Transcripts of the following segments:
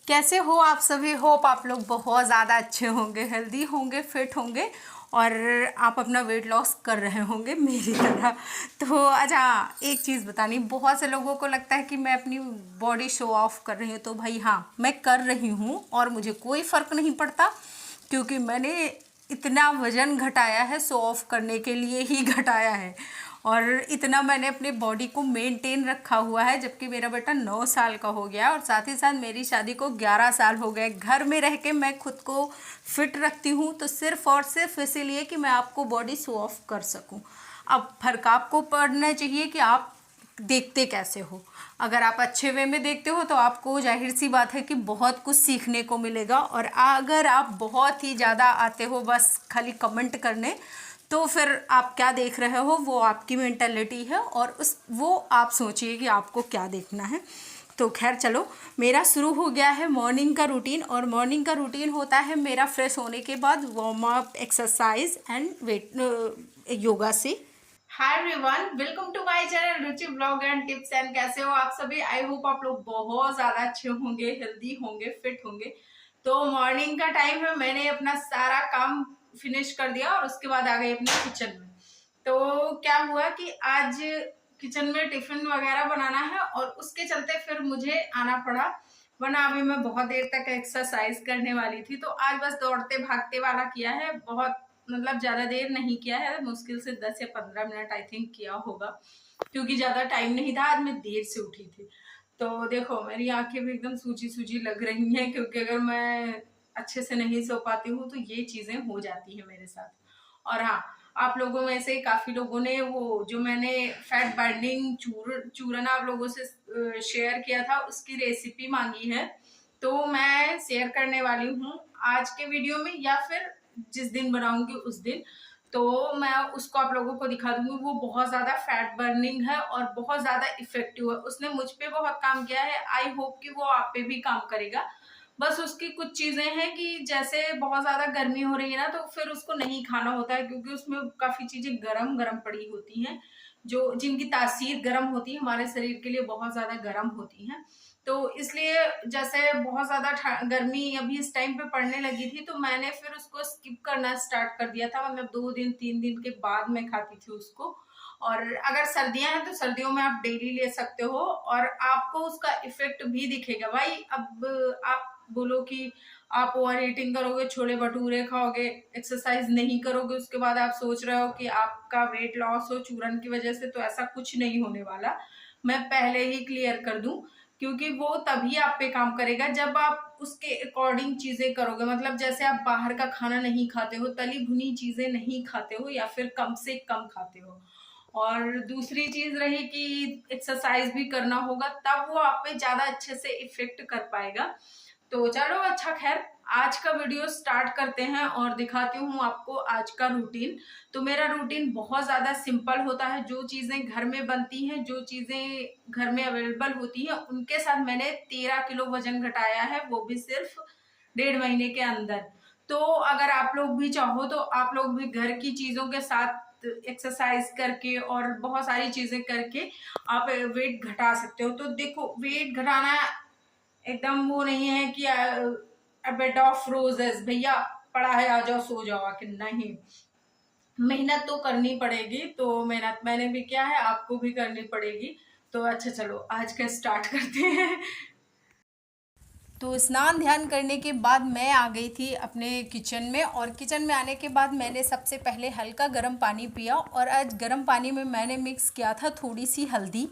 कैसे हो आप सभी। होप आप लोग बहुत ज़्यादा अच्छे होंगे, हेल्दी होंगे, फिट होंगे और आप अपना वेट लॉस कर रहे होंगे मेरी तरह। तो अच्छा, एक चीज़ बतानी, बहुत से लोगों को लगता है कि मैं अपनी बॉडी शो ऑफ कर रही हूँ। तो भाई हाँ, मैं कर रही हूँ और मुझे कोई फ़र्क नहीं पड़ता, क्योंकि मैंने इतना वज़न घटाया है, शो ऑफ करने के लिए ही घटाया है। और इतना मैंने अपने बॉडी को मेंटेन रखा हुआ है, जबकि मेरा बेटा 9 साल का हो गया और साथ ही साथ मेरी शादी को 11 साल हो गए। घर में रह के मैं खुद को फिट रखती हूँ, तो सिर्फ और सिर्फ इसीलिए कि मैं आपको बॉडी शो ऑफ कर सकूँ। अब फर्क आपको पड़ना चाहिए कि आप देखते कैसे हो। अगर आप अच्छे वे में देखते हो तो आपको जाहिर सी बात है कि बहुत कुछ सीखने को मिलेगा, और अगर आप बहुत ही ज़्यादा आते हो बस खाली कमेंट करने, तो फिर आप क्या देख रहे हो वो आपकी मेंटालिटी है, और वो आप सोचिए कि आपको क्या देखना है। तो खैर चलो, मेरा शुरू हो गया है मॉर्निंग का रूटीन। और मॉर्निंग का रूटीन होता है मेरा फ्रेश होने के बाद warm up, exercise and weight yoga से। Hi everyone, welcome to my channel Ruchi blog and tips. And कैसे हो आप सभी। आई होप आप लोग बहुत ज़्यादा अच्छे होंगे, हेल्दी होंगे, फिट होंगे। तो मॉर्निंग का टाइम है, मैंने अपना सारा काम फिनिश कर दिया और उसके बाद आ गई अपने किचन में। तो क्या हुआ कि आज किचन में टिफिन वगैरह बनाना है और उसके चलते फिर मुझे आना पड़ा, वरना अभी मैं बहुत देर तक एक्सरसाइज करने वाली थी। तो आज बस दौड़ते भागते वाला किया है, बहुत मतलब ज़्यादा देर नहीं किया है, मुश्किल से 10 या 15 मिनट आई थिंक किया होगा, क्योंकि ज़्यादा टाइम नहीं था। आज मैं देर से उठी थी। तो देखो, मेरी आंखें भी एकदम सूजी सूजी लग रही हैं, क्योंकि अगर मैं अच्छे से नहीं सो पाती हूँ तो ये चीज़ें हो जाती हैं मेरे साथ। और हाँ, आप लोगों में से काफ़ी लोगों ने वो जो मैंने फैट बर्निंग चूरन आप लोगों से शेयर किया था, उसकी रेसिपी मांगी है। तो मैं शेयर करने वाली हूँ आज के वीडियो में, या फिर जिस दिन बनाऊंगी उस दिन। तो मैं उसको आप लोगों को दिखा दूंगी। वो बहुत ज़्यादा फैट बर्निंग है और बहुत ज़्यादा इफेक्टिव है। उसने मुझ पे बहुत काम किया है, आई होप कि वो आप पे भी काम करेगा। बस उसकी कुछ चीज़ें हैं कि जैसे बहुत ज़्यादा गर्मी हो रही है ना, तो फिर उसको नहीं खाना होता है, क्योंकि उसमें काफ़ी चीज़ें गरम गरम पड़ी होती हैं, जो जिनकी तासीर गर्म होती है, हमारे शरीर के लिए बहुत ज़्यादा गर्म होती हैं। तो इसलिए जैसे बहुत ज़्यादा गर्मी अभी इस टाइम पे पड़ने लगी थी, तो मैंने फिर उसको स्किप करना स्टार्ट कर दिया था। मतलब 2 दिन 3 दिन के बाद मैं खाती थी उसको। और अगर सर्दियां हैं तो सर्दियों में आप डेली ले सकते हो और आपको उसका इफेक्ट भी दिखेगा। भाई अब आप बोलो कि आप ओवर ईटिंग करोगे, छोले भटूरे खाओगे, एक्सरसाइज नहीं करोगे, उसके बाद आप सोच रहे हो कि आपका वेट लॉस हो चूरन की वजह से, तो ऐसा कुछ नहीं होने वाला। मैं पहले ही क्लियर कर दूं, क्योंकि वो तभी आप पे काम करेगा जब आप उसके अकॉर्डिंग चीजें करोगे। मतलब जैसे आप बाहर का खाना नहीं खाते हो, तली भुनी चीजें नहीं खाते हो, या फिर कम से कम खाते हो। और दूसरी चीज रही कि एक्सरसाइज भी करना होगा, तब वो आप पे ज्यादा अच्छे से इफेक्ट कर पाएगा। तो चलो अच्छा, खैर आज का वीडियो स्टार्ट करते हैं और दिखाती हूँ आपको आज का रूटीन। तो मेरा रूटीन बहुत ज़्यादा सिंपल होता है। जो चीज़ें घर में बनती हैं, जो चीज़ें घर में अवेलेबल होती हैं, उनके साथ मैंने 13 किलो वजन घटाया है, वो भी सिर्फ 1.5 महीने के अंदर। तो अगर आप लोग भी चाहो तो आप लोग भी घर की चीज़ों के साथ एक्सरसाइज करके और बहुत सारी चीज़ें करके आप वेट घटा सकते हो। तो देखो, वेट घटाना एकदम वो नहीं है कि बेड ऑफ रोजेस, भैया पड़ा है आ जाओ सो जाओ, कि नहीं, मेहनत तो करनी पड़ेगी। तो मेहनत मैंने भी किया है, आपको भी करनी पड़ेगी। तो अच्छा चलो, आज का स्टार्ट करते हैं। तो स्नान ध्यान करने के बाद मैं आ गई थी अपने किचन में, और किचन में आने के बाद मैंने सबसे पहले हल्का गर्म पानी पिया। और आज गर्म पानी में मैंने मिक्स किया था थोड़ी सी हल्दी,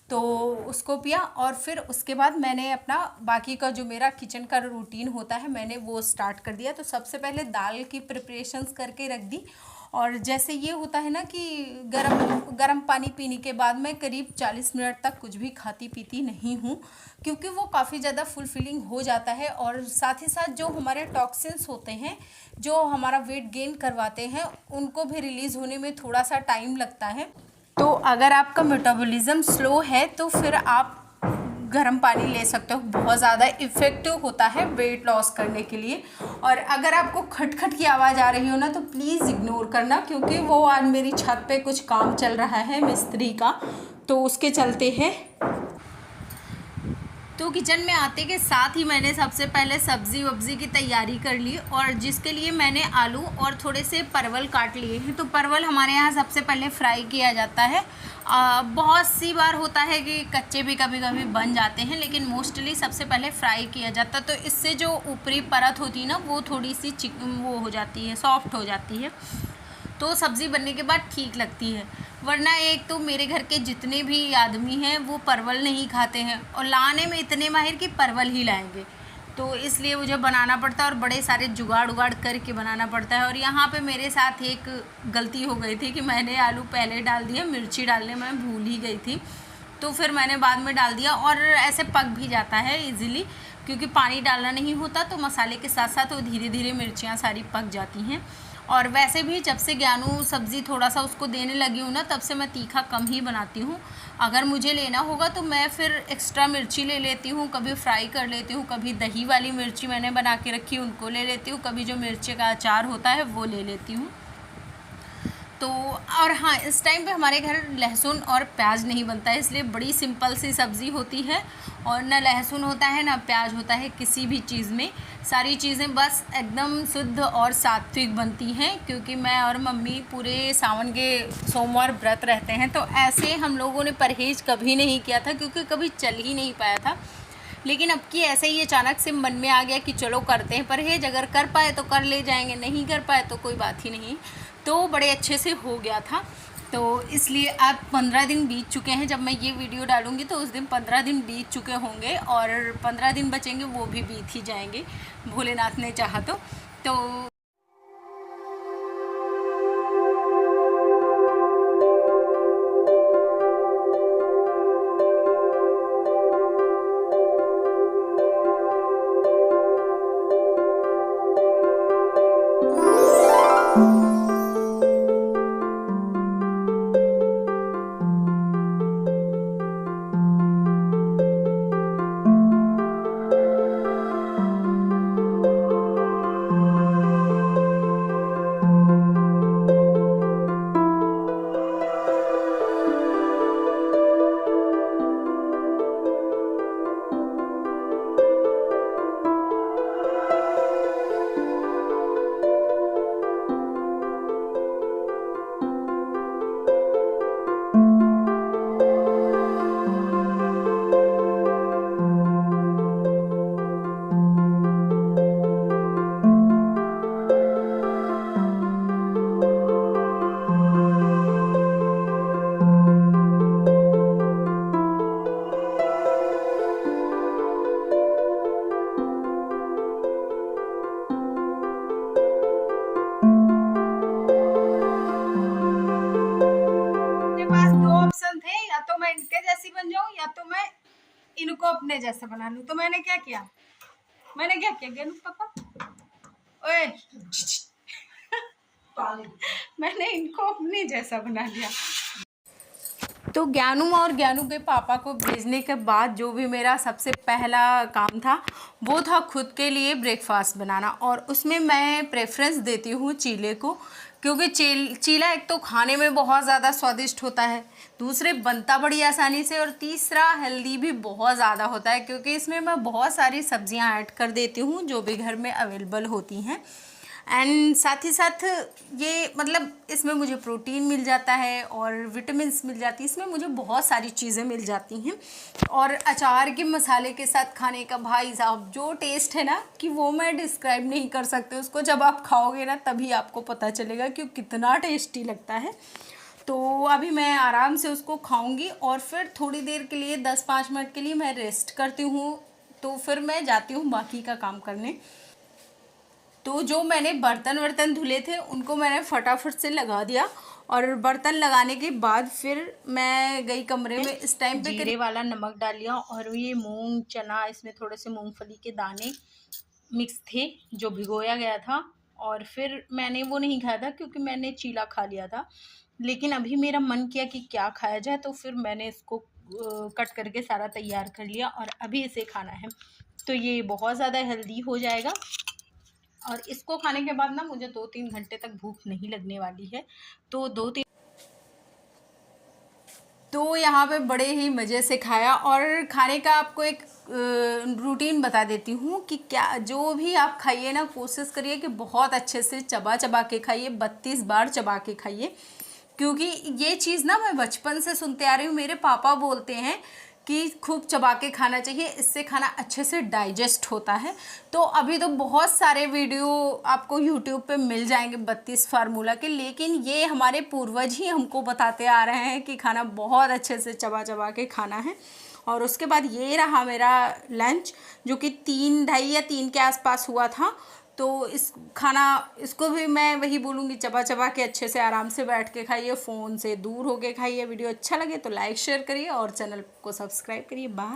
तो उसको पिया। और फिर उसके बाद मैंने अपना बाकी का जो मेरा किचन का रूटीन होता है, मैंने वो स्टार्ट कर दिया। तो सबसे पहले दाल की प्रिपरेशंस करके रख दी। और जैसे ये होता है ना कि गरम पानी पीने के बाद मैं करीब 40 मिनट तक कुछ भी खाती पीती नहीं हूँ, क्योंकि वो काफ़ी ज़्यादा फुलफिलिंग हो जाता है। और साथ ही साथ जो हमारे टॉक्सिन्स होते हैं, जो हमारा वेट गेन करवाते हैं, उनको भी रिलीज़ होने में थोड़ा सा टाइम लगता है। तो अगर आपका मेटाबॉलिज्म स्लो है तो फिर आप गर्म पानी ले सकते हो, बहुत ज़्यादा इफ़ेक्टिव होता है वेट लॉस करने के लिए। और अगर आपको खटखट की आवाज़ आ रही हो ना, तो प्लीज़ इग्नोर करना, क्योंकि वो आज मेरी छत पे कुछ काम चल रहा है मिस्त्री का, तो उसके चलते है। तो किचन में आते के साथ ही मैंने सबसे पहले सब्ज़ी वब्ज़ी की तैयारी कर ली, और जिसके लिए मैंने आलू और थोड़े से परवल काट लिए हैं। तो परवल हमारे यहाँ सबसे पहले फ्राई किया जाता है। बहुत सी बार होता है कि कच्चे भी कभी कभी बन जाते हैं, लेकिन मोस्टली सबसे पहले फ्राई किया जाता है। तो इससे जो ऊपरी परत होती है ना, वो थोड़ी सी वो हो जाती है, सॉफ्ट हो जाती है, तो सब्ज़ी बनने के बाद ठीक लगती है। वरना एक तो मेरे घर के जितने भी आदमी हैं वो परवल नहीं खाते हैं, और लाने में इतने माहिर कि परवल ही लाएंगे, तो इसलिए मुझे बनाना पड़ता है और बड़े सारे जुगाड़ उगाड़ करके बनाना पड़ता है। और यहाँ पे मेरे साथ एक गलती हो गई थी कि मैंने आलू पहले डाल दिया, मिर्ची डालने मैं भूल ही गई थी, तो फिर मैंने बाद में डाल दिया, और ऐसे पक भी जाता है इजीली, क्योंकि पानी डालना नहीं होता, तो मसाले के साथ साथ वो धीरे धीरे मिर्चियाँ सारी पक जाती हैं। और वैसे भी जब से ज्ञानू सब्ज़ी थोड़ा सा उसको देने लगी हूँ ना, तब से मैं तीखा कम ही बनाती हूँ। अगर मुझे लेना होगा तो मैं फिर एक्स्ट्रा मिर्ची ले लेती हूँ, कभी फ्राई कर लेती हूँ, कभी दही वाली मिर्ची मैंने बना के रखी उनको ले लेती हूँ, कभी जो मिर्ची का अचार होता है वो ले लेती हूँ। तो और हाँ, इस टाइम पे हमारे घर लहसुन और प्याज नहीं बनता है, इसलिए बड़ी सिंपल सी सब्ज़ी होती है, और ना लहसुन होता है ना प्याज होता है किसी भी चीज़ में। सारी चीज़ें बस एकदम शुद्ध और सात्विक बनती हैं, क्योंकि मैं और मम्मी पूरे सावन के सोमवार व्रत रहते हैं, तो ऐसे हम लोगों ने परहेज़ कभी नहीं किया था, क्योंकि कभी चल ही नहीं पाया था। लेकिन अब की ऐसे ही अचानक से मन में आ गया कि चलो करते हैं परहेज, अगर कर पाए तो कर ले जाएंगे, नहीं कर पाए तो कोई बात ही नहीं। तो बड़े अच्छे से हो गया था। तो इसलिए अब 15 दिन बीत चुके हैं, जब मैं ये वीडियो डालूंगी तो उस दिन 15 दिन बीत चुके होंगे, और 15 दिन बचेंगे वो भी बीत ही जाएंगे, भोलेनाथ ने चाहा तो ऑप्शन थे, या तो मैं इनके जैसी बन जाऊं या तो मैं इनको अपने जैसे बना लूं। तो मैंने क्या किया गेनू पापा, ओए मैंने इनको अपने जैसा बना लिया। तो ज्ञानू और ज्ञानू के पापा को भेजने के बाद जो भी मेरा सबसे पहला काम था वो था खुद के लिए ब्रेकफास्ट बनाना, और उसमें मैं प्रेफरेंस देती हूँ चीले को, क्योंकि चीला एक तो खाने में बहुत ज़्यादा स्वादिष्ट होता है, दूसरे बनता बड़ी आसानी से, और तीसरा हेल्दी भी बहुत ज़्यादा होता है, क्योंकि इसमें मैं बहुत सारी सब्जियां ऐड कर देती हूँ जो भी घर में अवेलेबल होती हैं। एंड साथ ही साथ ये मतलब इसमें मुझे प्रोटीन मिल जाता है और विटामिन्स मिल जाती है, इसमें मुझे बहुत सारी चीज़ें मिल जाती हैं। और अचार के मसाले के साथ खाने का भाई साहब जो टेस्ट है ना, कि वो मैं डिस्क्राइब नहीं कर सकते उसको, जब आप खाओगे ना तभी आपको पता चलेगा कि कितना टेस्टी लगता है। तो अभी मैं आराम से उसको खाऊंगी, और फिर थोड़ी देर के लिए 10-5 मिनट के लिए मैं रेस्ट करती हूँ, तो फिर मैं जाती हूँ बाकी का काम करने। तो जो मैंने बर्तन धुले थे उनको मैंने फटाफट से लगा दिया, और बर्तन लगाने के बाद फिर मैं गई कमरे में। इस टाइम पे जीरे वाला नमक डाल लिया, और ये मूंग चना, इसमें थोड़े से मूंगफली के दाने मिक्स थे जो भिगोया गया था, और फिर मैंने वो नहीं खाया था क्योंकि मैंने चीला खा लिया था, लेकिन अभी मेरा मन किया कि क्या खाया जाए, तो फिर मैंने इसको कट करके सारा तैयार कर लिया और अभी इसे खाना है। तो ये बहुत ज़्यादा हेल्दी हो जाएगा, और इसको खाने के बाद ना मुझे 2-3 घंटे तक भूख नहीं लगने वाली है। तो यहाँ पे बड़े ही मज़े से खाया, और खाने का आपको एक रूटीन बता देती हूँ कि क्या जो भी आप खाइए ना, कोशिश करिए कि बहुत अच्छे से चबा चबा के खाइए, 32 बार चबा के खाइए। क्योंकि ये चीज़ ना मैं बचपन से सुनते आ रही हूँ, मेरे पापा बोलते हैं कि खूब चबा के खाना चाहिए, इससे खाना अच्छे से डाइजेस्ट होता है। तो अभी तो बहुत सारे वीडियो आपको यूट्यूब पे मिल जाएंगे 32 फार्मूला के, लेकिन ये हमारे पूर्वज ही हमको बताते आ रहे हैं कि खाना बहुत अच्छे से चबा चबा के खाना है। और उसके बाद ये रहा मेरा लंच, जो कि 3, ढाई या 3 के आसपास हुआ था। तो इस खाना इसको भी मैं वही बोलूँगी, चबा चबा के अच्छे से आराम से बैठ के खाइए, फ़ोन से दूर होके खाइए। वीडियो अच्छा लगे तो लाइक शेयर करिए और चैनल को सब्सक्राइब करिए। बाय।